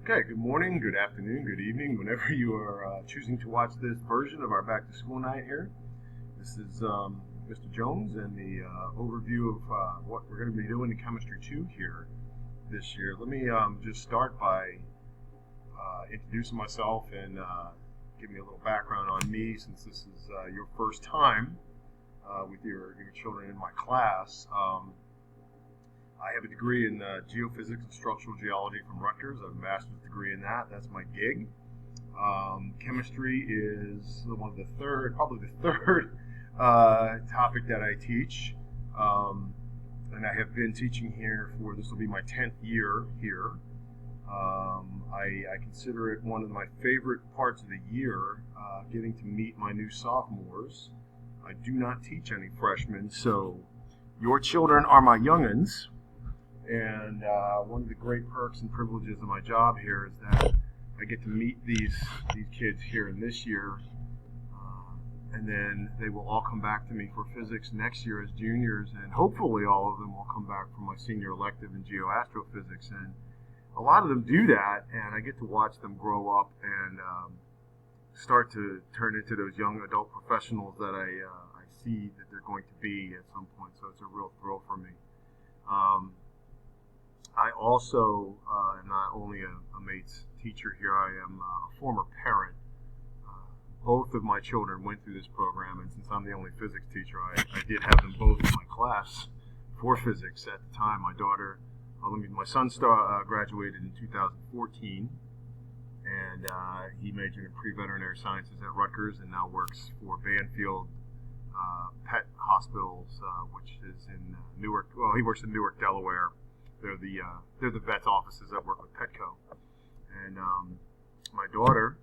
Okay, good morning, good afternoon, good evening, whenever you are choosing to watch this version of our back to school night here. This is Mr. Jones and the overview of what we're going to be doing in Chemistry 2 here this year. Let me just start by introducing myself and give me a little background on me, since this is your first time with your children in my class. I have a degree in geophysics and structural geology from Rutgers. I have a master's degree in that. That's my gig. Chemistry is probably the third topic that I teach. And I have been teaching here this will be my 10th year here. I consider it one of my favorite parts of the year, getting to meet my new sophomores. I do not teach any freshmen, so your children are my young'uns. And one of the great perks and privileges of my job here is that I get to meet these kids here in this year, and then they will all come back to me for physics next year as juniors, and hopefully all of them will come back for my senior elective in geoastrophysics. And a lot of them do that, and I get to watch them grow up and start to turn into those young adult professionals that I see that they're going to be at some point. So it's a real thrill for me. I also am not only a mate's teacher here, I am a former parent. Both of my children went through this program, and since I'm the only physics teacher, I did have them both in my class for physics at the time. My son graduated in 2014, and he majored in pre-veterinary sciences at Rutgers and now works for Banfield Pet Hospitals, which is in Newark. Well, he works in Newark, Delaware. They're the vet's offices that work with Petco. And my daughter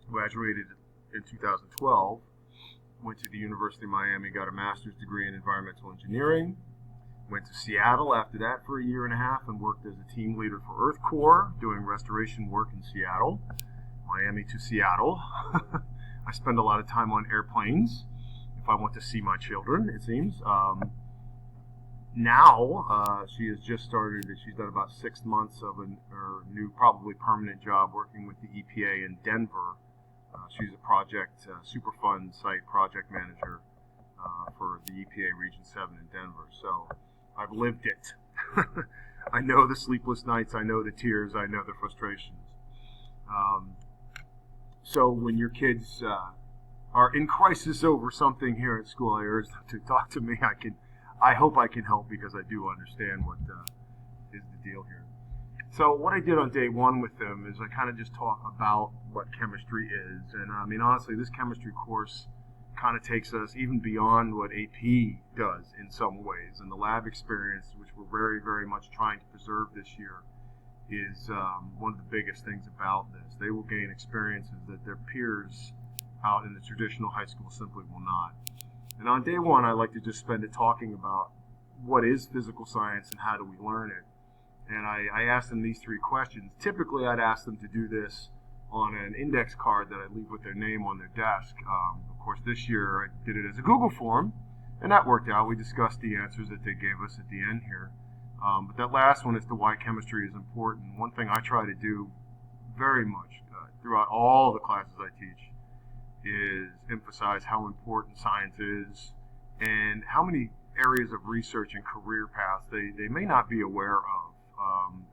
graduated in 2012, went to the University of Miami, got a master's degree in environmental engineering, went to Seattle after that for a year and a half and worked as a team leader for Earth Corps, doing restoration work in Seattle. Miami to Seattle. I spend a lot of time on airplanes if I want to see my children, it seems. Now, she has just started, she's done about 6 months of her new, probably permanent job working with the EPA in Denver. She's a project, Superfund site project manager for the EPA Region 7 in Denver. So I've lived it. I know the sleepless nights, I know the tears, I know the frustrations. So when your kids are in crisis over something here at school, I urge them to talk to me. I hope I can help, because I do understand what is the deal here. So what I did on day one with them is I kind of just talk about what chemistry is. And I mean, honestly, this chemistry course kind of takes us even beyond what AP does in some ways. And the lab experience, which we're very, very much trying to preserve this year, is one of the biggest things about this. They will gain experiences that their peers out in the traditional high school simply will not. And on day one, I like to just spend it talking about what is physical science and how do we learn it. And I asked them these 3 questions. Typically, I'd ask them to do this on an index card that I leave with their name on their desk. Of course, this year I did it as a Google form, and that worked out. We discussed the answers that they gave us at the end here. But that last one as to why chemistry is important. One thing I try to do very much throughout all the classes I teach is emphasize how important science is and how many areas of research and career paths they may not be aware of,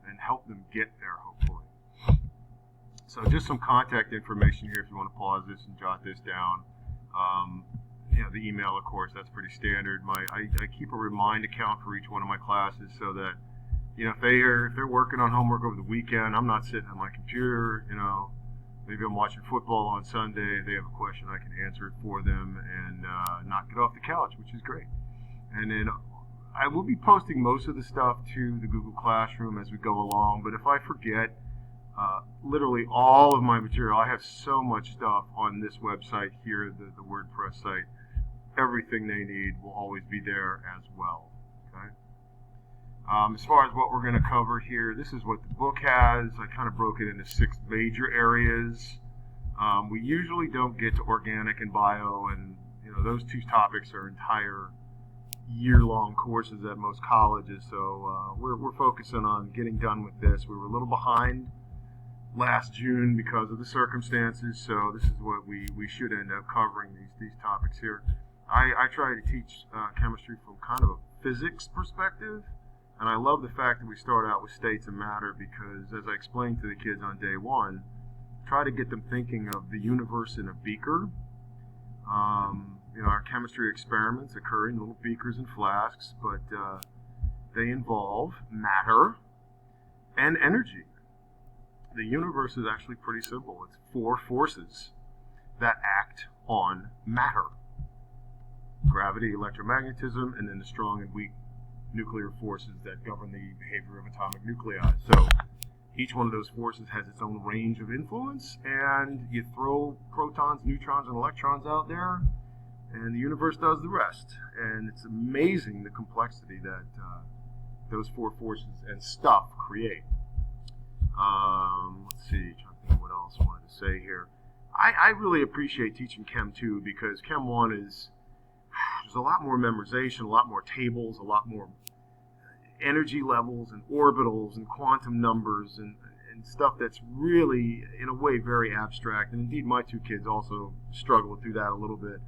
and help them get there, hopefully. So just some contact information here if you want to pause this and jot this down. The email, of course, that's pretty standard. I keep a remind account for each one of my classes so that, if they're working on homework over the weekend, I'm not sitting on my computer, maybe I'm watching football on Sunday, they have a question, I can answer it for them and not get off the couch, which is great. And then I will be posting most of the stuff to the Google Classroom as we go along, but if I forget, literally all of my material, I have so much stuff on this website here, the WordPress site. Everything they need will always be there as well. Okay. As far as what we're going to cover here, this is what the book has. I kind of broke it into 6 major areas. We usually don't get to organic and bio, and those 2 topics are entire year-long courses at most colleges. So we're focusing on getting done with this. We were a little behind last June because of the circumstances, so this is what we should end up covering, these topics here. I try to teach chemistry from kind of a physics perspective, and I love the fact that we start out with states and matter because, as I explained to the kids on day one, try to get them thinking of the universe in a beaker. Our chemistry experiments occur in little beakers and flasks, but they involve matter and energy. The universe is actually pretty simple. It's 4 forces that act on matter: gravity, electromagnetism, and then the strong and weak nuclear forces that govern the behavior of atomic nuclei. So each one of those forces has its own range of influence, and you throw protons, neutrons, and electrons out there, and the universe does the rest. And it's amazing the complexity that those 4 forces and stuff create. Let's see, trying to think what else I wanted to say here. I really appreciate teaching Chem 2 because Chem 1 there's a lot more memorization, a lot more tables, a lot more energy levels and orbitals and quantum numbers and stuff that's really, in a way, very abstract. And indeed, my 2 kids also struggle through that a little bit.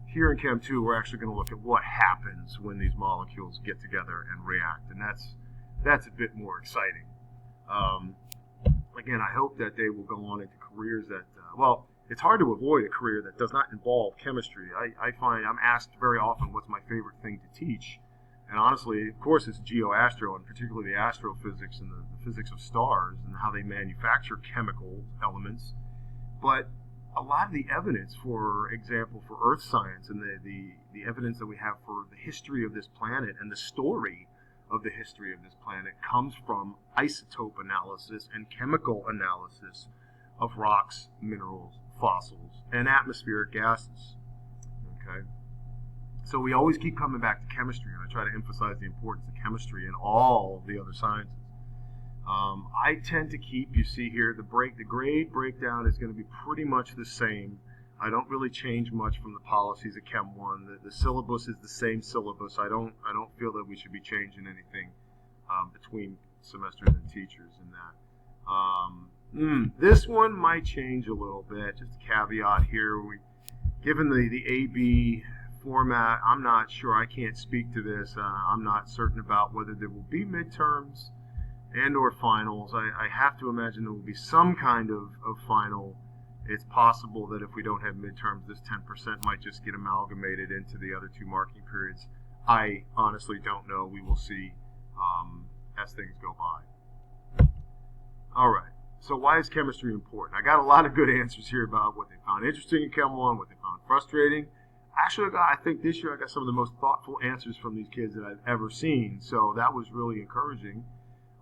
Here in Chem 2, we're actually going to look at what happens when these molecules get together and react, and that's a bit more exciting. Again, I hope that they will go on into careers that, it's hard to avoid a career that does not involve chemistry. I find I'm asked very often what's my favorite thing to teach. And honestly, of course, it's geoastro, and particularly the astrophysics and the physics of stars and how they manufacture chemical elements. But a lot of the evidence, for example, for Earth science and the evidence that we have for the history of this planet and the story of the history of this planet comes from isotope analysis and chemical analysis of rocks, minerals, fossils, and atmospheric gases. Okay? So we always keep coming back to chemistry, and I try to emphasize the importance of chemistry in all the other sciences. I tend to keep, you see here, the grade breakdown is going to be pretty much the same. I don't really change much from the policies of Chem 1. The syllabus is the same syllabus. I don't feel that we should be changing anything between semesters and teachers in that. This one might change a little bit. Just a caveat here. Given the AB format, I'm not sure. I can't speak to this. I'm not certain about whether there will be midterms and or finals. I have to imagine there will be some kind of final. It's possible that if we don't have midterms, this 10% might just get amalgamated into the other 2 marking periods. I honestly don't know. We will see as things go by. All right. So why is chemistry important? I got a lot of good answers here about what they found interesting in Chem 1, what they found frustrating. Actually, I think this year I got some of the most thoughtful answers from these kids that I've ever seen. So that was really encouraging.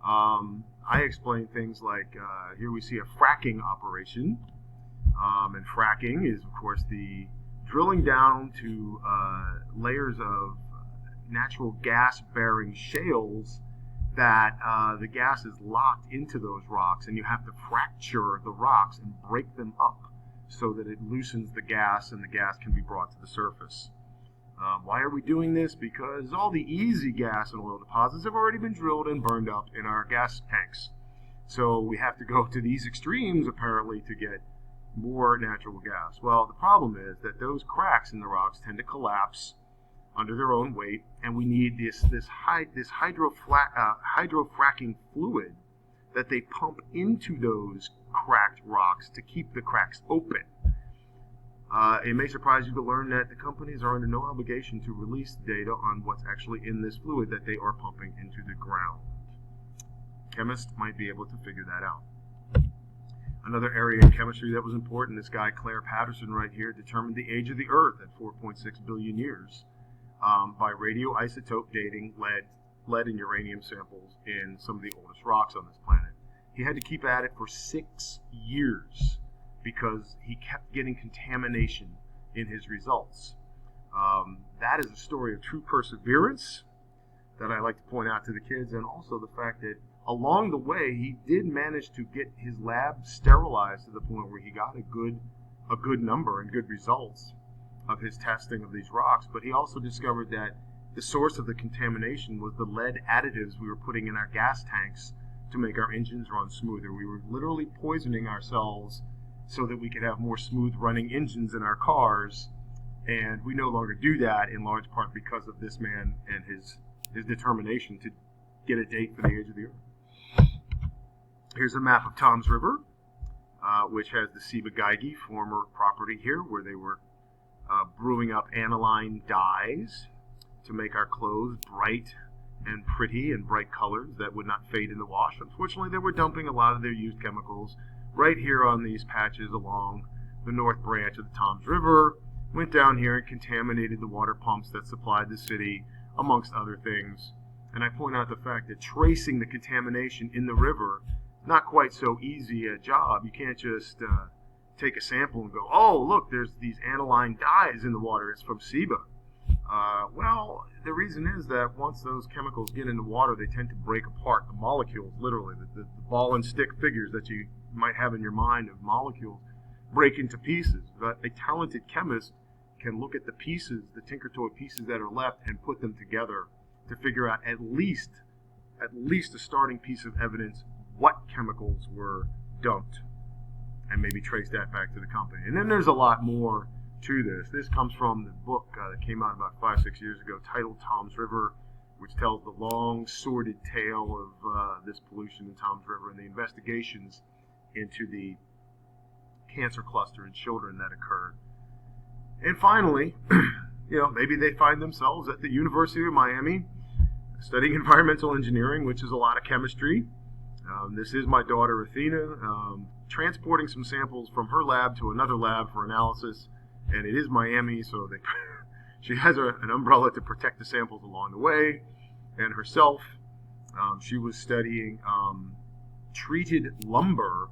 I explained things like, here we see a fracking operation. And fracking is, of course, the drilling down to layers of natural gas-bearing shales that the gas is locked into those rocks, and you have to fracture the rocks and break them up so that it loosens the gas and the gas can be brought to the surface. Why are we doing this? Because all the easy gas and oil deposits have already been drilled and burned up in our gas tanks. So we have to go to these extremes, apparently, to get more natural gas. Well, the problem is that those cracks in the rocks tend to collapse under their own weight, and we need this hydrofracking fluid that they pump into those cracked rocks to keep the cracks open. It may surprise you to learn that the companies are under no obligation to release data on what's actually in this fluid that they are pumping into the ground. Chemists might be able to figure that out. Another area in chemistry that was important, this guy Claire Patterson right here determined the age of the Earth at 4.6 billion years by radioisotope dating lead and uranium samples in some of the oldest rocks on this planet. He had to keep at it for 6 years because he kept getting contamination in his results. That is a story of true perseverance that I like to point out to the kids, and also the fact that along the way he did manage to get his lab sterilized to the point where he got a good number and good results of his testing of these rocks. But he also discovered that the source of the contamination was the lead additives we were putting in our gas tanks to make our engines run smoother. We were literally poisoning ourselves so that we could have more smooth running engines in our cars, and we no longer do that, in large part because of this man and his determination to get a date for the age of the Earth. Here's a map of Tom's River, which has the Ciba-Geigy, former property here, where they were brewing up aniline dyes to make our clothes bright and pretty and bright colors that would not fade in the wash. Unfortunately, they were dumping a lot of their used chemicals right here on these patches along the north branch of the Tom's River, went down here and contaminated the water pumps that supplied the city, amongst other things. And I point out the fact that tracing the contamination in the river, not quite so easy a job. You can't just take a sample and go, oh, look, there's these aniline dyes in the water. It's from Ciba. Well, the reason is that once those chemicals get in the water, they tend to break apart the molecules, literally. The ball and stick figures that you might have in your mind of molecules break into pieces. But a talented chemist can look at the pieces, the tinker toy pieces that are left, and put them together to figure out at least a starting piece of evidence what chemicals were dumped, and maybe trace that back to the company. And then there's a lot more to this. This comes from the book that came out about 5-6 years ago, titled Tom's River, which tells the long, sordid tale of this pollution in Tom's River and the investigations into the cancer cluster in children that occurred. And finally, maybe they find themselves at the University of Miami studying environmental engineering, which is a lot of chemistry. This is my daughter, Athena, transporting some samples from her lab to another lab for analysis. And it is Miami, so she has an umbrella to protect the samples along the way. And herself, she was studying treated lumber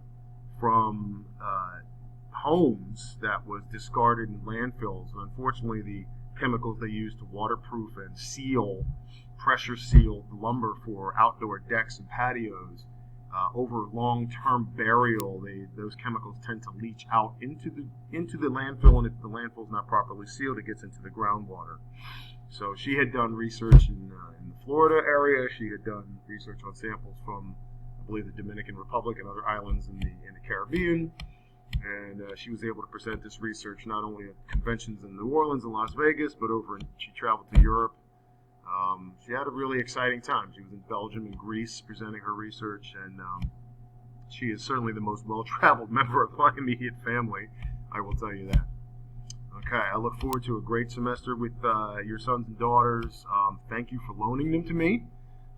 from homes that was discarded in landfills. Unfortunately, the chemicals they used to waterproof and pressure seal the lumber for outdoor decks and patios, over long-term burial, those chemicals tend to leach out into the landfill, and if the landfill is not properly sealed, it gets into the groundwater. So she had done research in the Florida area. She had done research on samples from, I believe, the Dominican Republic and other islands in the Caribbean. And she was able to present this research not only at conventions in New Orleans and Las Vegas, but she traveled to Europe. She had a really exciting time. She was in Belgium and Greece presenting her research, and she is certainly the most well-traveled member of my immediate family, I will tell you that. Okay, I look forward to a great semester with your sons and daughters. Thank you for loaning them to me.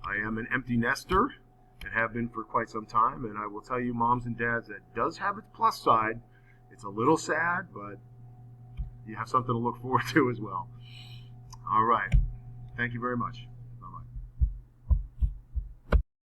I am an empty nester and have been for quite some time, and I will tell you, moms and dads, that does have its plus side. It's a little sad, but you have something to look forward to as well. All right. Thank you very much.